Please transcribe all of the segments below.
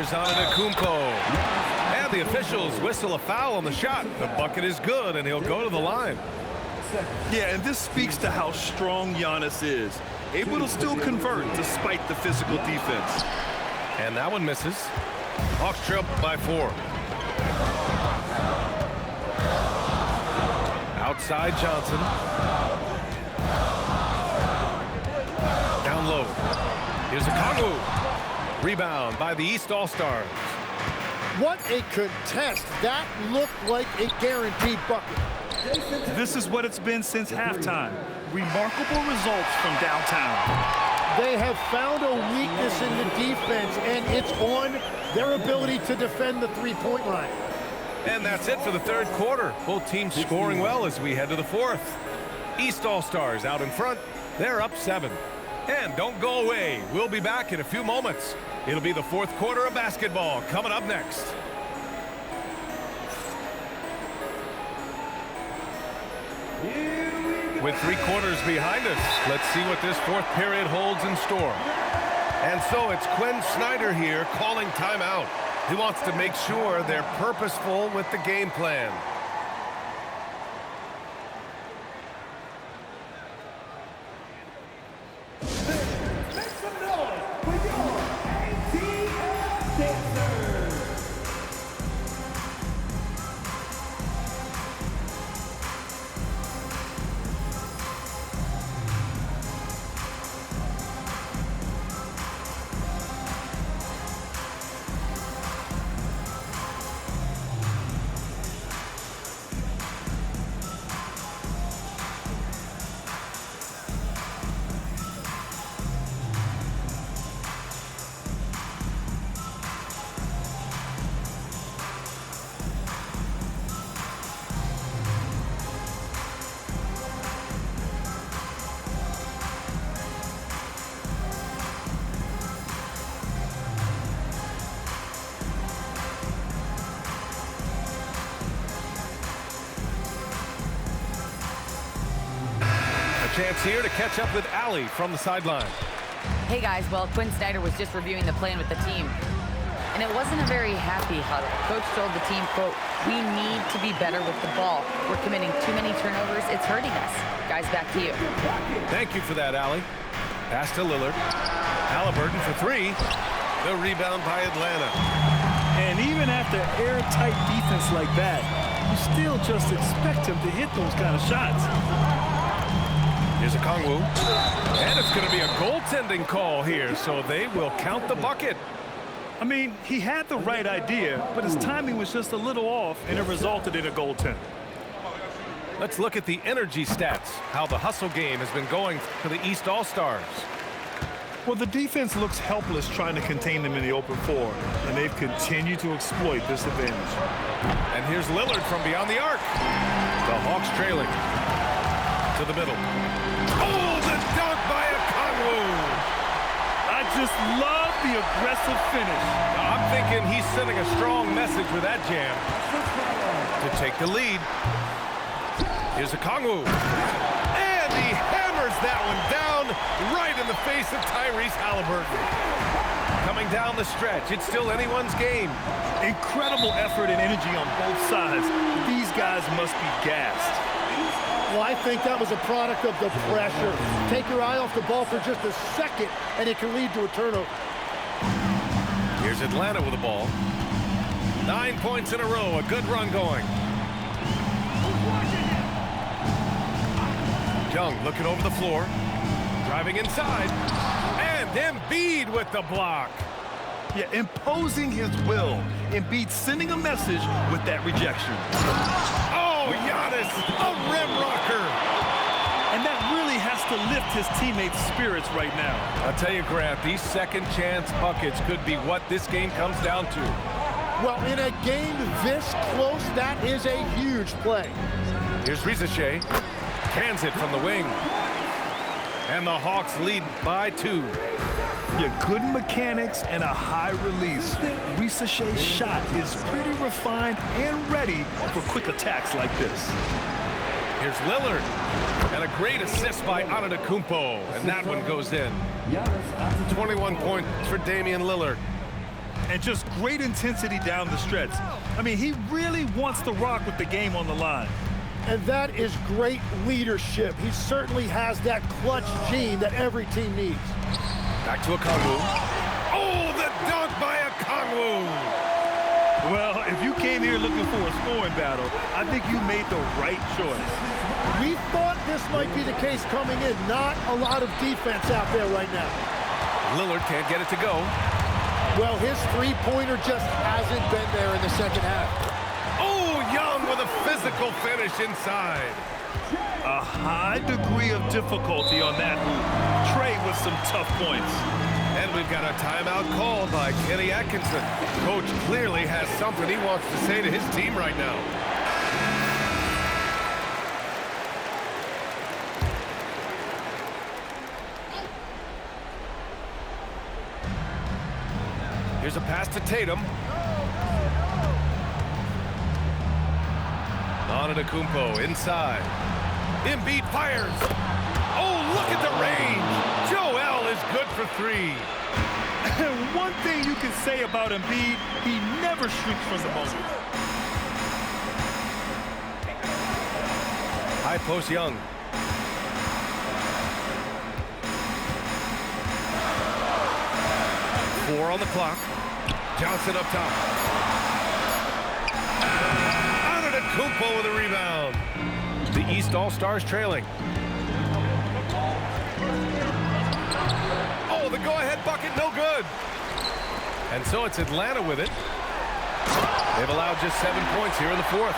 Here's Antetokounmpo. And the officials whistle a foul on the shot. The bucket is good, and he'll go to the line. Yeah, and this speaks to how strong Giannis is. Able to still convert despite the physical defense. And that one misses. Hawks trail by 4. Outside Johnson. Down low. Here's a Okongwu. Rebound by the East All-Stars. What a contest. That looked like a guaranteed bucket. This is what it's been since halftime. Remarkable results from downtown. They have found a weakness in the defense, and it's on their ability to defend the three-point line. And that's it for the third quarter. Both teams scoring well as we head to the fourth. East All-Stars out in front. They're up 7. And don't go away. We'll be back in a few moments. It'll be the fourth quarter of basketball coming up next. With 3 quarters behind us, let's see what this fourth period holds in store. And so it's Quinn Snyder here calling timeout. He wants to make sure they're purposeful with the game plan. Chance here to catch up with Allie from the sideline. Hey guys, well, Quinn Snyder was just reviewing the plan with the team, and it wasn't a very happy huddle. Coach told the team, quote, "We need to be better with the ball. We're committing too many turnovers. It's hurting us." Guys, back to you. Thank you for that, Allie. Pass to Lillard. Halliburton for 3. The rebound by Atlanta. And even after airtight defense like that, you still just expect him to hit those kind of shots. Here's Okongwu. And it's going to be a goaltending call here, so they will count the bucket. I mean, he had the right idea, but his timing was just a little off, and it resulted in a goaltend. Let's look at the energy stats, how the hustle game has been going for the East All-Stars. Well, the defense looks helpless trying to contain them in the open floor, and they've continued to exploit this advantage. And here's Lillard from beyond the arc. The Hawks trailing. To the middle. Oh, the dunk by Okongwu. I just love the aggressive finish. I'm thinking he's sending a strong message with that jam to take the lead. Here's Okongwu. And he hammers that one down right in the face of Tyrese Halliburton. Coming down the stretch, it's still anyone's game. Incredible effort and energy on both sides. These guys must be gassed. Well, I think that was a product of the pressure. Take your eye off the ball for just a second, and it can lead to a turnover. Here's Atlanta with the ball. 9 points in a row, a good run going. Young looking over the floor, driving inside, and Embiid with the block. Yeah, imposing his will. Embiid sending a message with that rejection. Oh, Giannis, a rim rocker. And that really has to lift his teammates' spirits right now. I'll tell you, Grant, these second chance buckets could be what this game comes down to. Well, in a game this close, that is a huge play. Here's Risacher. Cans it from the wing. And the Hawks lead by 2. Yeah, good mechanics and a high release. Risacher's shot is pretty refined and ready for quick attacks like this. Here's Lillard. And a great assist by Antetokounmpo. And that one goes in. 21 points for Damian Lillard. And just great intensity down the stretch. I mean, he really wants to rock with the game on the line. And that is great leadership. He certainly has that clutch gene that every team needs. Back to Okongwu. Oh, the dunk by Okongwu! Well, if you came here looking for a scoring battle, I think you made the right choice. We thought this might be the case coming in. Not a lot of defense out there right now. Lillard can't get it to go. Well, his three-pointer just hasn't been there in the second half. Oh, Young with a physical finish inside. A high degree of difficulty on that move. Trey with some tough points. And we've got a timeout called by Kenny Atkinson. Coach clearly has something he wants to say to his team right now. Here's a pass to Tatum. Antetokounmpo inside. Embiid fires. Oh, look at the range. Joel is good for three. And one thing you can say about Embiid, he never shrinks from the moment. High post Young. Four on the clock. Johnson up top. Antetokounmpo with a rebound. The East All-Stars trailing. Oh, the go-ahead bucket, no good. And so it's Atlanta with it. They've allowed just 7 points here in the fourth.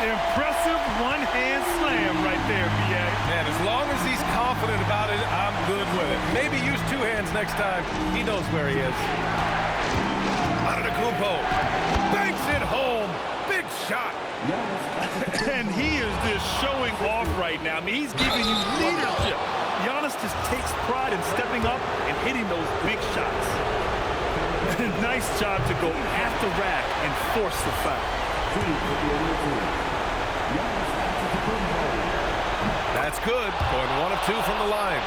Impressive one-hand slam right there, B.A. Man, as long as he's confident about it, I'm good with it. Maybe use two hands next time. He knows where he is. Antetokounmpo banks it home. Big shot. And he is just showing off right now. I mean, he's giving you leadership. Giannis just takes pride in stepping up and hitting those big shots. Nice job to go at the rack and force the foul. That's good. Going 1 of 2 from the line.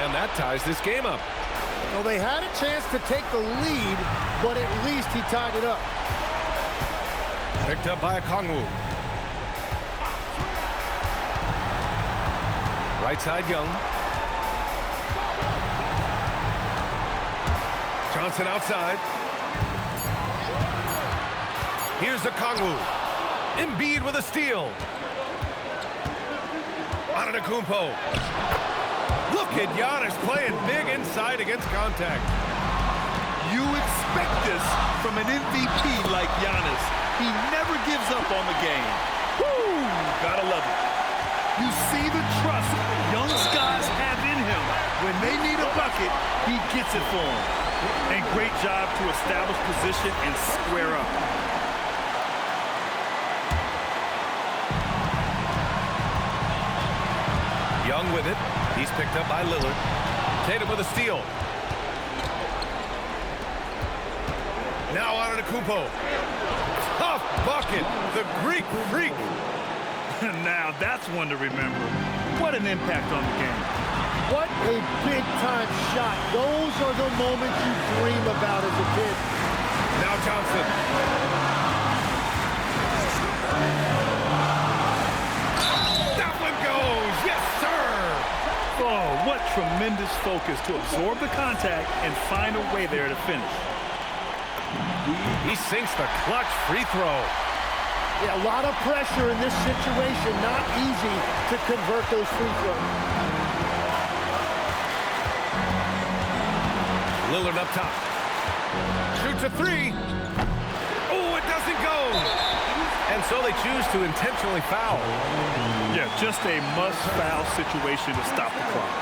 And that ties this game up. Well, they had a chance to take the lead, but at least he tied it up. Picked up by Okongwu. Right side Young. Johnson outside. Here's Okongwu. Embiid with a steal. Antetokounmpo. Look at Giannis playing big inside against contact. You expect this from an MVP like Giannis. He never gives up on the game. Woo! Gotta love it. You see the trust young guys have in him. When they need a bucket, he gets it for them. And great job to establish position and square up. Young with it. He's picked up by Lillard. Tatum with a steal. Now Antetokounmpo. Tough bucket. The Greek freak. Now that's one to remember. What an impact on the game. What a big-time shot. Those are the moments you dream about as a kid. Now Johnson. That one goes. Yes, sir. Oh, what tremendous focus to absorb the contact and find a way there to finish. He sinks the clutch free throw. Yeah, a lot of pressure in this situation. Not easy to convert those free throws. Lillard up top. Shoots a three. Oh, it doesn't go. And so they choose to intentionally foul. Yeah, just a must-foul situation to stop the clock.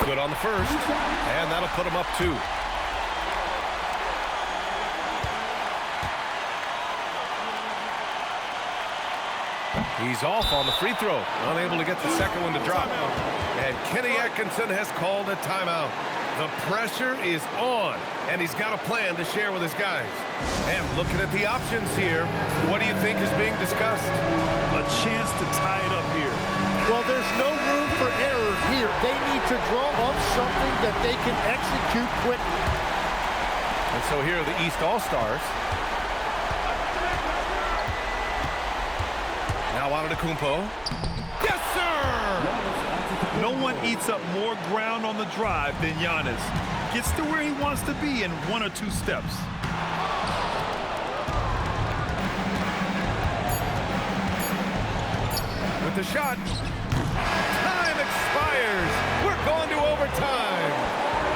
Good on the first. And that'll put him up 2. He's off on the free throw. Unable to get the second one to drop. And Kenny Atkinson has called a timeout. The pressure is on, and he's got a plan to share with his guys. And looking at the options here, what do you think is being discussed? A chance to tie it up here. Well, there's no room for error here. They need to draw up something that they can execute quickly. And so here are the East All-Stars. Now Antetokounmpo. Yes, sir! No one eats up more ground on the drive than Giannis. Gets to where he wants to be in 1 or 2 steps. With the shot. Time expires. We're going to overtime.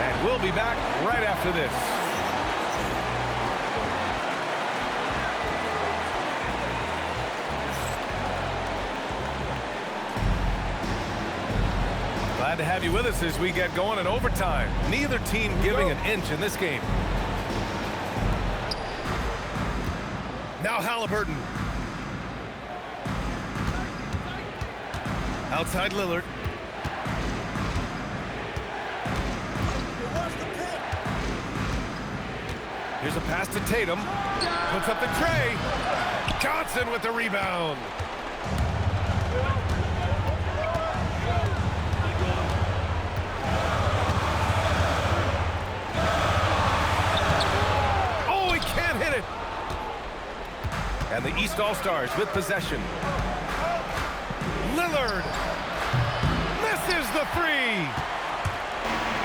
And we'll be back right after this. Glad to have you with us as we get going in overtime. Neither team giving an inch in this game. Now Halliburton. Outside Lillard. Here's a pass to Tatum. Puts up the tray. Johnson with the rebound. Oh, he can't hit it. And the East All-Stars with possession. Lillard misses the three.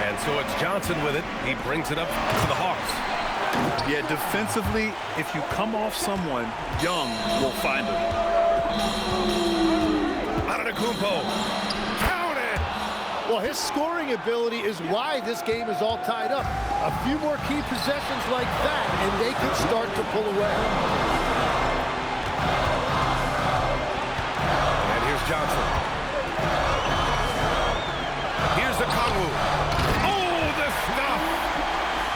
And so it's Johnson with it. He brings it up to the Hawks. Yeah, defensively, if you come off someone, Young will find him. Antetokounmpo. Count it. Well, his scoring ability is why this game is all tied up. A few more key possessions like that, and they could start to pull away. And here's Johnson. Here's the Okongwu. Oh, the stuff.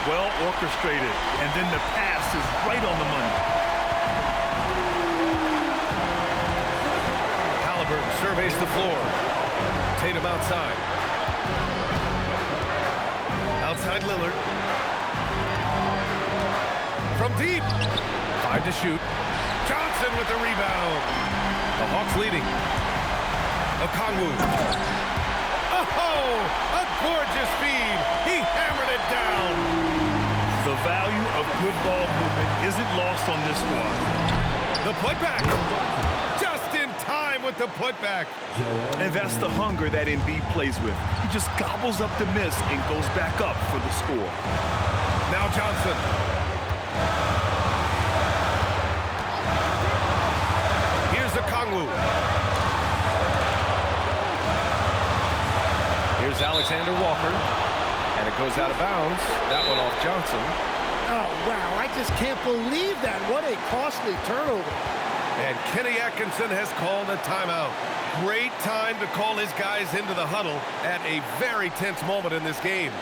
Well orchestrated, and then the pass is right on the money. Halliburton surveys the floor. Tatum outside. Outside Lillard. From deep. 5 to shoot. Johnson with the rebound. The Hawks leading. Okongwu. Oh, a gorgeous feed. He hammered it down. The value of good ball movement isn't lost on this squad. The putback. Just in time with the putback. And that's the hunger that Embiid plays with. He just gobbles up the miss and goes back up for the score. Now Johnson. Here's the Okongwu. Here's Alexander Walker. And it goes out of bounds. That one off Johnson. Oh, wow, I just can't believe that. What a costly turnover. And Kenny Atkinson has called a timeout. Great time to call his guys into the huddle at a very tense moment in this game.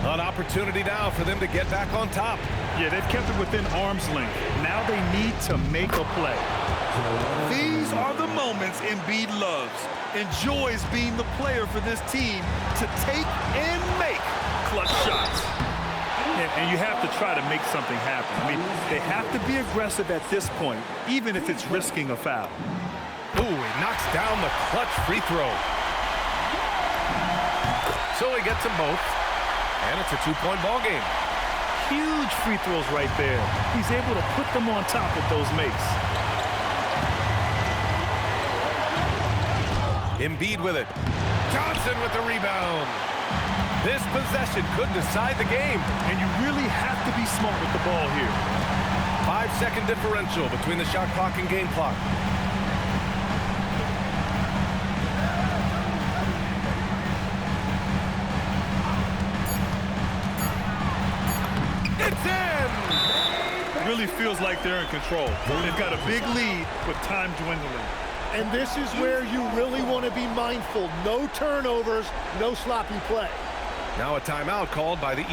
An opportunity now for them to get back on top. Yeah, they've kept it within arm's length. Now they need to make a play. These are the moments Embiid loves. Enjoys being the player for this team to take and make clutch shots. And you have to try to make something happen. I mean, they have to be aggressive at this point, even if it's risking a foul. Ooh, he knocks down the clutch free throw. So he gets them both. And it's a 2-point ball game. Huge free throws right there. He's able to put them on top with those makes. Embiid with it. Johnson with the rebound. This possession could decide the game. And you really have to be smart with the ball here. 5-second differential between the shot clock and game clock. It's in! Really feels like they're in control. They've got a big lead with time dwindling. And this is where you really want to be mindful. No turnovers, no sloppy play. Now a timeout called by the